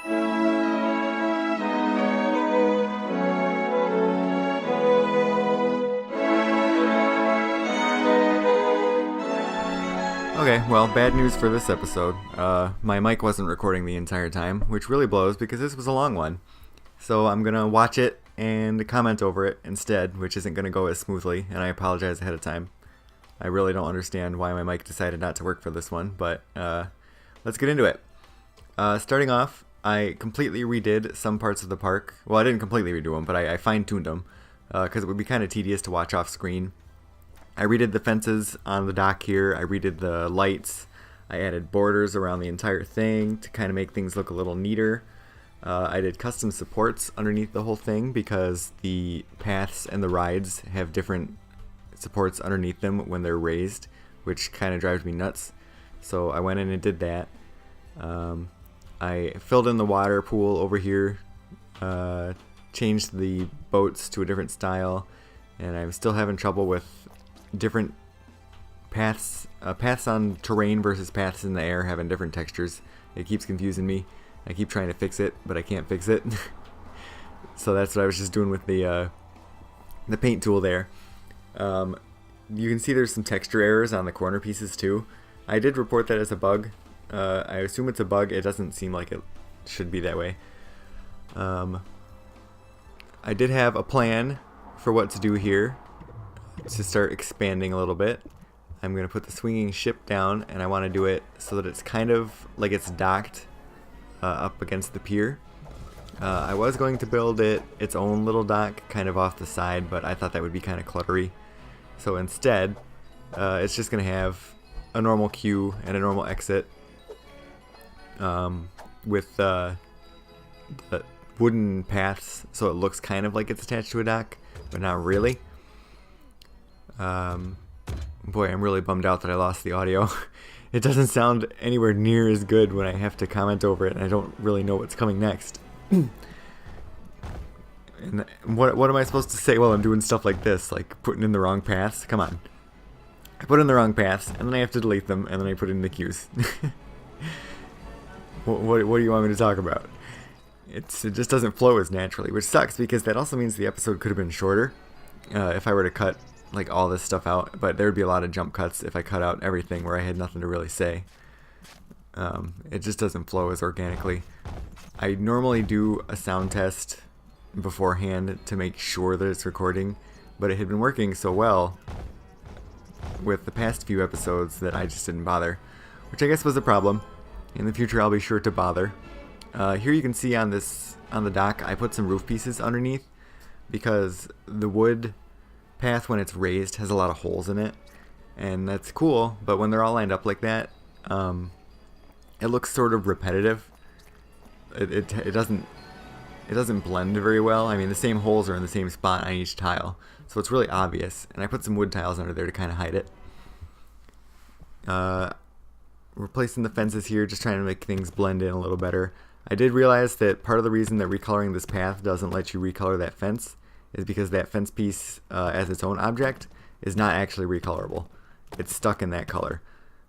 Okay, well, bad news for this episode. My mic wasn't recording the entire time, which really blows because this was a long one. So I'm gonna watch it and comment over it instead, which isn't gonna go as smoothly, and I apologize ahead of time. I really don't understand why my mic decided not to work for this one, but let's get into it. Starting off, I completely redid some parts of the park. Well, I didn't completely redo them, but I fine-tuned them because it would be kind of tedious to watch off screen. I redid the fences on the dock here. I redid the lights. I added borders around the entire thing to kind of make things look a little neater. I did custom supports underneath the whole thing because the paths and the rides have different supports underneath them when they're raised, which kind of drives me nuts. So I went in and did that. I filled in the water pool over here, changed the boats to a different style, and I'm still having trouble with different paths on terrain versus paths in the air having different textures. It keeps confusing me. I keep trying to fix it, but I can't fix it. So that's what I was just doing with the paint tool there. You can see there's some texture errors on the corner pieces too. I did report that as a bug. I assume it's a bug. It doesn't seem like it should be that way. I did have a plan for what to do here to start expanding a little bit. I'm going to put the swinging ship down, and I want to do it so that it's kind of like it's docked up against the pier. I was going to build it its own little dock kind of off the side, but I thought that would be kind of cluttery. So instead, it's just going to have a normal queue and a normal exit with the wooden paths, so it looks kind of like it's attached to a dock, but not really. Boy, I'm really bummed out that I lost the audio. It doesn't sound anywhere near as good when I have to comment over it and I don't really know what's coming next. And what am I supposed to say while I'm doing stuff like this, like putting in the wrong paths? Come on. I put in the wrong paths, and then I have to delete them, and then I put in the queues. What do you want me to talk about? It just doesn't flow as naturally, which sucks because that also means the episode could have been shorter if I were to cut like all this stuff out, but there would be a lot of jump cuts if I cut out everything where I had nothing to really say. It just doesn't flow as organically. I normally do a sound test beforehand to make sure that it's recording, but it had been working so well with the past few episodes that I just didn't bother, which I guess was a problem. In the future I'll be sure to bother. Here you can see on the dock I put some roof pieces underneath because the wood path when it's raised has a lot of holes in it, and that's cool, but when they're all lined up like that, it looks sort of repetitive. It doesn't blend very well. I mean, the same holes are in the same spot on each tile, so it's really obvious, and I put some wood tiles under there to kind of hide it. Replacing the fences here, just trying to make things blend in a little better. I did realize that part of the reason that recoloring this path doesn't let you recolor that fence is because that fence piece as its own object is not actually recolorable. It's stuck in that color,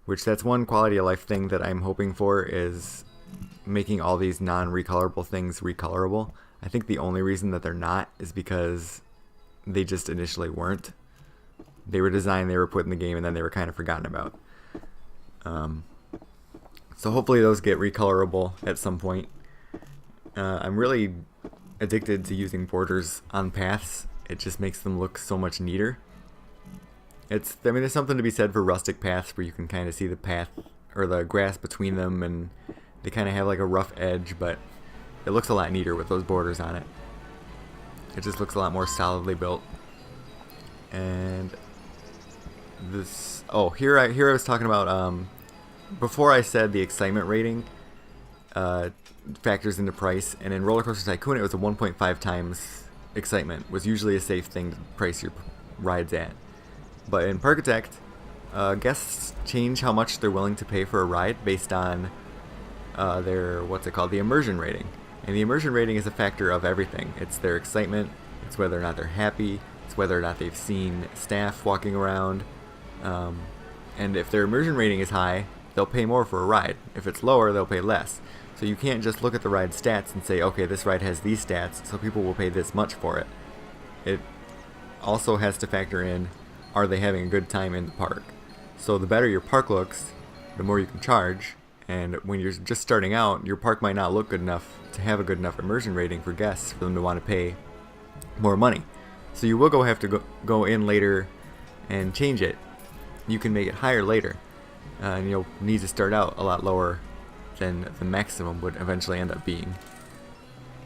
which that's one quality of life thing that I'm hoping for, is making all these non-recolorable things recolorable. I think the only reason that they're not is because they just initially weren't. They were designed, they were put in the game, and then they were kind of forgotten about. So hopefully those get recolorable at some point. I'm really addicted to using borders on paths. It just makes them look so much neater. There's something to be said for rustic paths where you can kind of see the path or the grass between them, and they kind of have like a rough edge, but it looks a lot neater with those borders on it. It just looks a lot more solidly built. And this, here I was talking about, before I said the excitement rating factors into price, and in Roller Coaster Tycoon it was a 1.5 times excitement, was usually a safe thing to price your rides at. But in Parkitect, guests change how much they're willing to pay for a ride based on their, the immersion rating. And the immersion rating is a factor of everything. It's their excitement, it's whether or not they're happy, it's whether or not they've seen staff walking around. And if their immersion rating is high, they'll pay more for a ride. If it's lower, they'll pay less. So you can't just look at the ride stats and say, okay, this ride has these stats, so people will pay this much for it. It also has to factor in, are they having a good time in the park? So the better your park looks, the more you can charge. And when you're just starting out, your park might not look good enough to have a good enough immersion rating for guests for them to want to pay more money. So you will have to go in later and change it. You can make it higher later. And you'll need to start out a lot lower than the maximum would eventually end up being.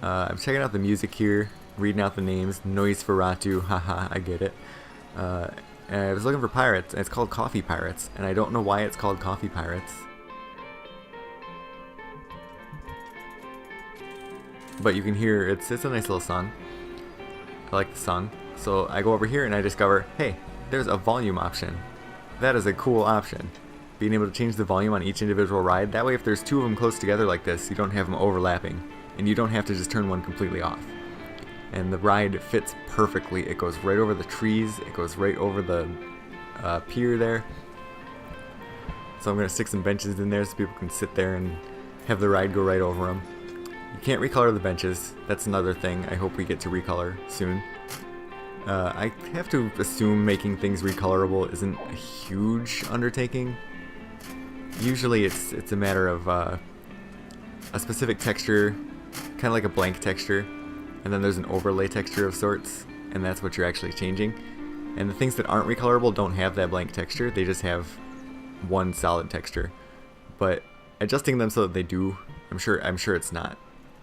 I'm checking out the music here, reading out the names. Nosferatu, haha, I get it. And I was looking for pirates, and it's called Coffee Pirates, and I don't know why it's called Coffee Pirates. But you can hear, it's a nice little song. I like the song. So I go over here and I discover, hey, there's a volume option. That is a cool option. Being able to change the volume on each individual ride. That way if there's two of them close together like this, you don't have them overlapping. And you don't have to just turn one completely off. And the ride fits perfectly. It goes right over the trees. It goes right over the pier there. So I'm going to stick some benches in there so people can sit there and have the ride go right over them. You can't recolor the benches. That's another thing I hope we get to recolor soon. I have to assume making things recolorable isn't a huge undertaking. Usually it's a matter of a specific texture, kind of like a blank texture, and then there's an overlay texture of sorts, and that's what you're actually changing. And the things that aren't recolorable don't have that blank texture, they just have one solid texture. But adjusting them so that they do, I'm sure it's not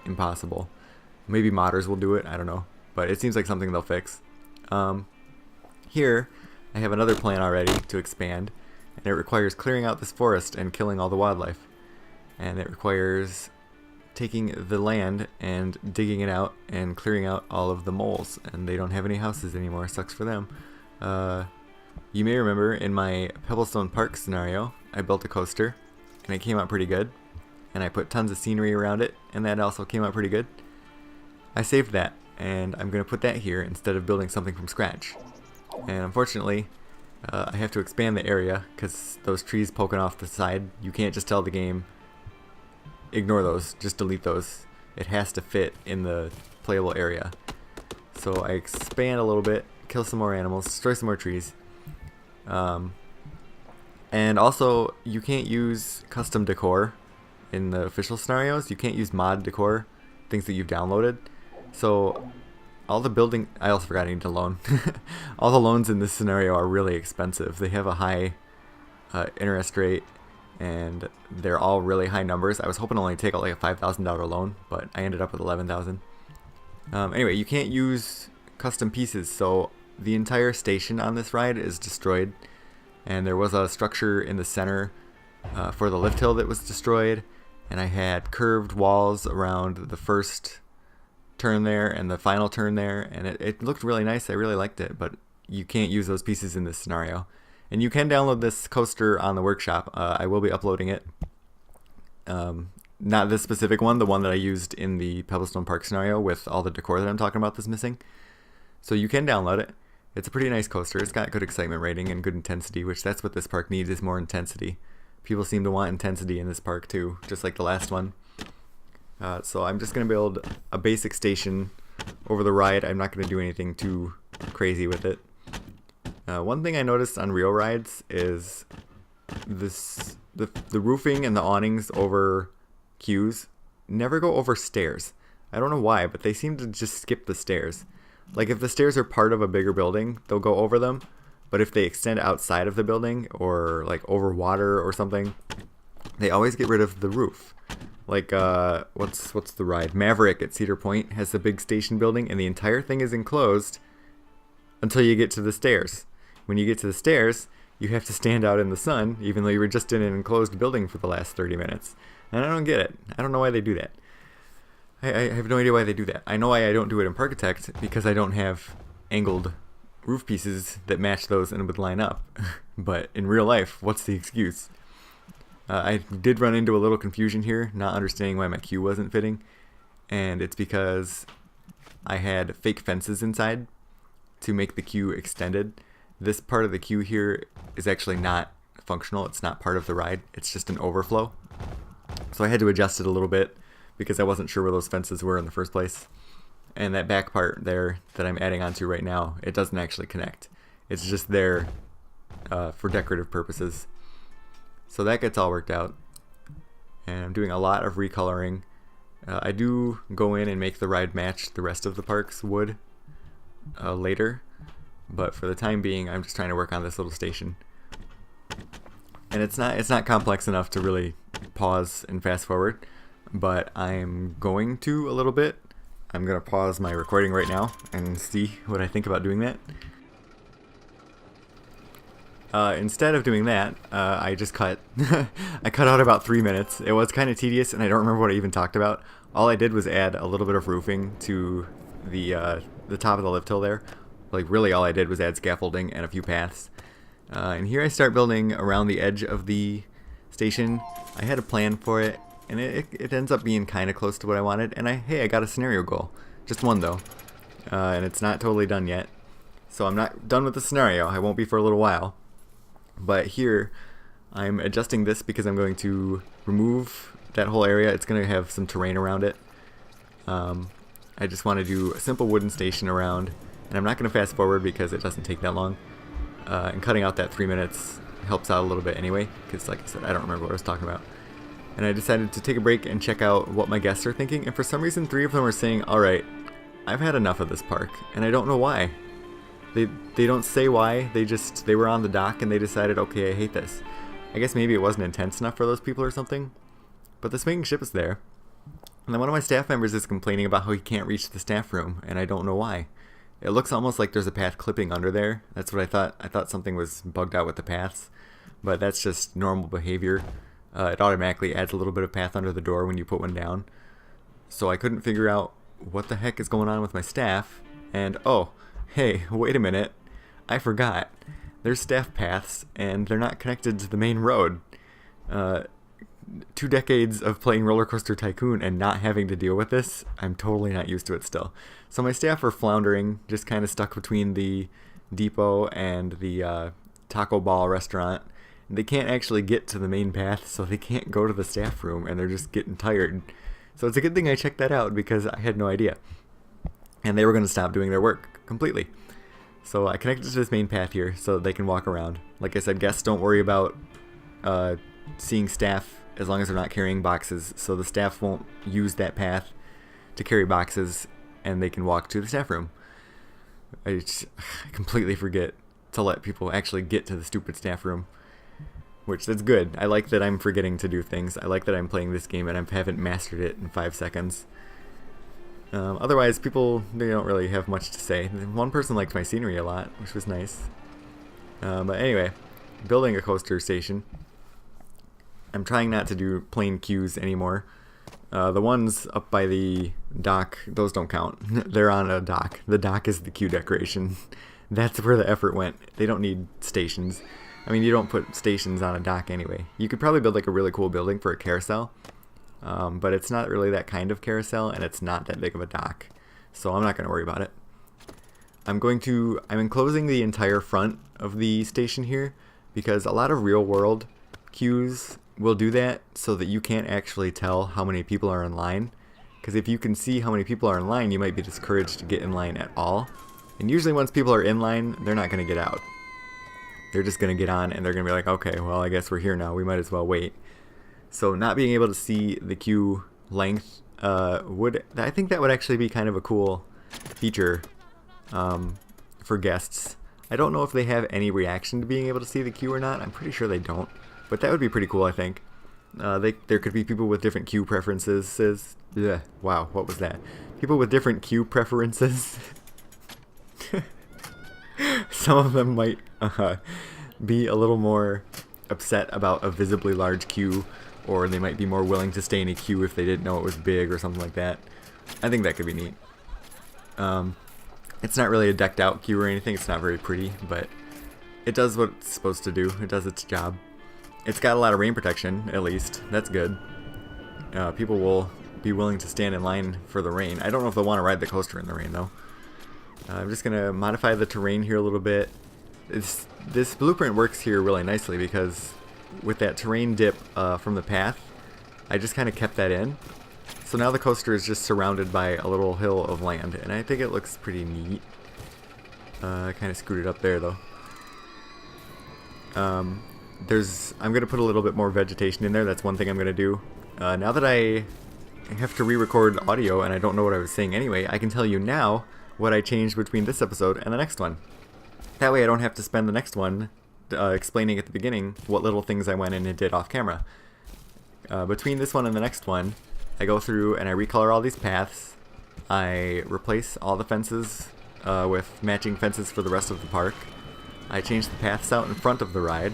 impossible. Maybe modders will do it, I don't know, but it seems like something they'll fix. Here I have another plan already to expand, and it requires clearing out this forest and killing all the wildlife, and it requires taking the land and digging it out and clearing out all of the moles, and they don't have any houses anymore. Sucks for them. You may remember in my Pebblestone Park scenario I built a coaster and it came out pretty good, and I put tons of scenery around it, and that also came out pretty good. I saved that, and I'm going to put that here instead of building something from scratch. And unfortunately, I have to expand the area because those trees poking off the side, you can't just tell the game, ignore those, just delete those. It has to fit in the playable area. So I expand a little bit, kill some more animals, destroy some more trees. And also, you can't use custom decor in the official scenarios. You can't use mod decor, things that you've downloaded. So all the building, I also forgot I need a loan. All the loans in this scenario are really expensive. They have a high interest rate, and they're all really high numbers. I was hoping to only take out like a $5,000 loan, but I ended up with $11,000. Anyway, you can't use custom pieces, so the entire station on this ride is destroyed, and there was a structure in the center for the lift hill that was destroyed, and I had curved walls around the first turn there and the final turn there, and it looked really nice. I really liked it, but you can't use those pieces in this scenario. And you can download this coaster on the workshop. I will be uploading it. Not this specific one, the one that I used in the Pebblestone Park scenario with all the decor that I'm talking about that's missing. So you can download it. It's a pretty nice coaster. It's got good excitement rating and good intensity, which that's what this park needs, is more intensity. People seem to want intensity in this park too, just like the last one. So I'm just going to build a basic station over the ride. I'm not going to do anything too crazy with it. One thing I noticed on real rides is the roofing and the awnings over queues never go over stairs. I don't know why, but they seem to just skip the stairs. Like if the stairs are part of a bigger building, they'll go over them. But if they extend outside of the building or like over water or something, they always get rid of the roof. Like what's the ride? Maverick at Cedar Point has the big station building, and the entire thing is enclosed until you get to the stairs. When you get to the stairs, you have to stand out in the sun, even though you were just in an enclosed building for the last 30 minutes. And I don't get it. I don't know why they do that. I have no idea why they do that. I know why I don't do it in Parkitect, because I don't have angled roof pieces that match those and would line up. But in real life, what's the excuse? I did run into a little confusion here, not understanding why my queue wasn't fitting. And it's because I had fake fences inside to make the queue extended. This part of the queue here is actually not functional. It's not part of the ride. It's just an overflow. So I had to adjust it a little bit because I wasn't sure where those fences were in the first place. And that back part there that I'm adding onto right now, it doesn't actually connect. It's just there for decorative purposes. So that gets all worked out. And I'm doing a lot of recoloring. I do go in and make the ride match the rest of the park's wood later. But for the time being, I'm just trying to work on this little station. And it's not complex enough to really pause and fast forward, but I'm going to a little bit. I'm going to pause my recording right now and see what I think about doing that. Instead of doing that, I just cut. I cut out about 3 minutes. It was kind of tedious, and I don't remember what I even talked about. All I did was add a little bit of roofing to the top of the lift hill there. Like, really all I did was add scaffolding and a few paths. And here I start building around the edge of the station. I had a plan for it, and it ends up being kind of close to what I wanted. And I got a scenario goal. Just one, though. And it's not totally done yet. So I'm not done with the scenario. I won't be for a little while. But here, I'm adjusting this because I'm going to remove that whole area. It's going to have some terrain around it. I just want to do a simple wooden station around. And I'm not going to fast forward because it doesn't take that long. And cutting out that 3 minutes helps out a little bit anyway, because like I said, I don't remember what I was talking about. And I decided to take a break and check out what my guests are thinking, and for some reason 3 of them are saying, alright, I've had enough of this park, and I don't know why. They don't say why, they were on the dock and they decided, okay, I hate this. I guess maybe it wasn't intense enough for those people or something, but the swinging ship is there. And then one of my staff members is complaining about how he can't reach the staff room, and I don't know why. It looks almost like there's a path clipping under there. That's what I thought. I thought something was bugged out with the paths, but that's just normal behavior. It automatically adds a little bit of path under the door when you put one down. So I couldn't figure out what the heck is going on with my staff. And oh, hey, wait a minute. I forgot. There's staff paths, and they're not connected to the main road. 2 decades of playing Roller Coaster Tycoon and not having to deal with this, I'm totally not used to it still. So my staff are floundering, just kind of stuck between the depot and the taco ball restaurant. They can't actually get to the main path, so they can't go to the staff room, and they're just getting tired. So it's a good thing I checked that out because I had no idea. And they were going to stop doing their work completely. So I connected to this main path here so that they can walk around. Like I said, guests don't worry about seeing staff as long as they're not carrying boxes, so the staff won't use that path to carry boxes, and they can walk to the staff room. I completely forget to let people actually get to the stupid staff room, which that's good. I like that I'm forgetting to do things. I like that I'm playing this game and I haven't mastered it in 5 seconds. Otherwise, people, they don't really have much to say. One person liked my scenery a lot, which was nice. But anyway, building a coaster station. I'm trying not to do plain queues anymore. The ones up by the dock, those don't count. They're on a dock. The dock is the queue decoration. That's where the effort went. They don't need stations. I mean, you don't put stations on a dock anyway. You could probably build like a really cool building for a carousel, but it's not really that kind of carousel, and it's not that big of a dock. So I'm not going to worry about it. I'm enclosing the entire front of the station here because a lot of real world queues will do that so that you can't actually tell how many people are in line. Because if you can see how many people are in line, you might be discouraged to get in line at all. And usually once people are in line, they're not going to get out. They're just going to get on and they're going to be like, okay, well, I guess we're here now. We might as well wait. So not being able to see the queue length I think that would actually be kind of a cool feature for guests. I don't know if they have any reaction to being able to see the queue or not. I'm pretty sure they don't. But that would be pretty cool, I think. There could be people with different queue preferences. Yeah, wow, what was that? People with different queue preferences. Some of them might be a little more upset about a visibly large queue, or they might be more willing to stay in a queue if they didn't know it was big or something like that. I think that could be neat. It's not really a decked out queue or anything. It's not very pretty, but it does what it's supposed to do. It does its job. It's got a lot of rain protection, at least. That's good. People will be willing to stand in line for the rain. I don't know if they'll want to ride the coaster in the rain, though. I'm just going to modify the terrain here a little bit. This blueprint works here really nicely because with that terrain dip from the path, I just kind of kept that in. So now the coaster is just surrounded by a little hill of land, and I think it looks pretty neat. I kind of screwed it up there though. I'm going to put a little bit more vegetation in there. That's one thing I'm going to do. Now that I have to re-record audio and I don't know what I was saying anyway, I can tell you now what I changed between this episode and the next one. That way I don't have to spend the next one explaining at the beginning what little things I went in and did off camera. Between this one and the next one, I go through and I recolor all these paths. I replace all the fences with matching fences for the rest of the park. I change the paths out in front of the ride.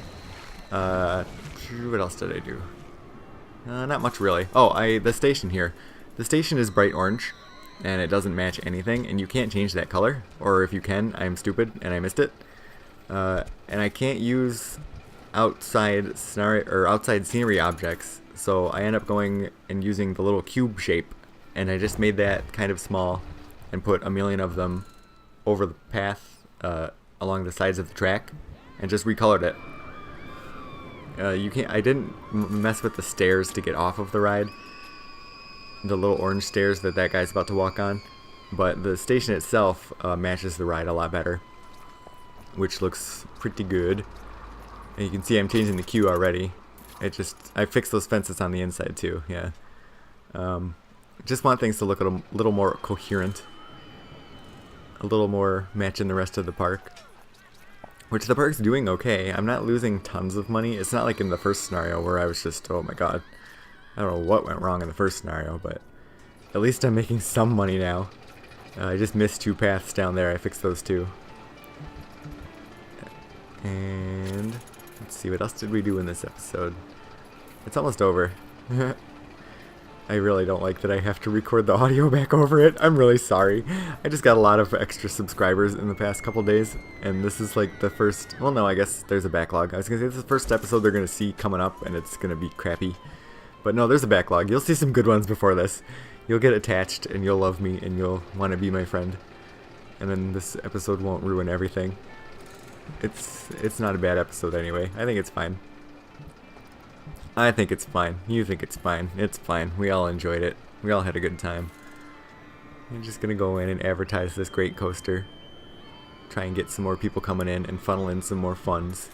What else did I do? Not much really. Oh, the station here. The station is bright orange, and it doesn't match anything, and you can't change that color. Or if you can, I'm stupid and I missed it. And I can't use outside scenery objects, so I end up going and using the little cube shape, and I just made that kind of small and put a million of them over the path along the sides of the track and just recolored it. I didn't mess with the stairs to get off of the ride, the little orange stairs that guy's about to walk on, but the station itself matches the ride a lot better, which looks pretty good. And you can see I'm changing the queue already. I fixed those fences on the inside too, yeah. Just want things to look a little more coherent, a little more matching the rest of the park. Which the park's doing okay. I'm not losing tons of money. It's not like in the first scenario where I was just, oh my god. I don't know what went wrong in the first scenario, but at least I'm making some money now. I just missed 2 paths down there. I fixed those too. And let's see, what else did we do in this episode? It's almost over. I really don't like that I have to record the audio back over it. I'm really sorry. I just got a lot of extra subscribers in the past couple days, and this is like the first... Well, no, I guess there's a backlog. I was going to say this is the first episode they're going to see coming up, and it's going to be crappy. But no, there's a backlog. You'll see some good ones before this. You'll get attached, and you'll love me, and you'll want to be my friend. And then this episode won't ruin everything. It's not a bad episode anyway. I think it's fine. I think it's fine. You think it's fine. It's fine. We all enjoyed it. We all had a good time. I'm just gonna go in and advertise this great coaster. Try and get some more people coming in and funnel in some more funds.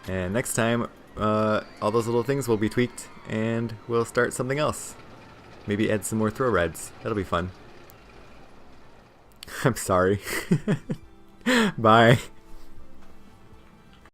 And next time, all those little things will be tweaked and we'll start something else. Maybe add some more throw rides. That'll be fun. I'm sorry. Bye.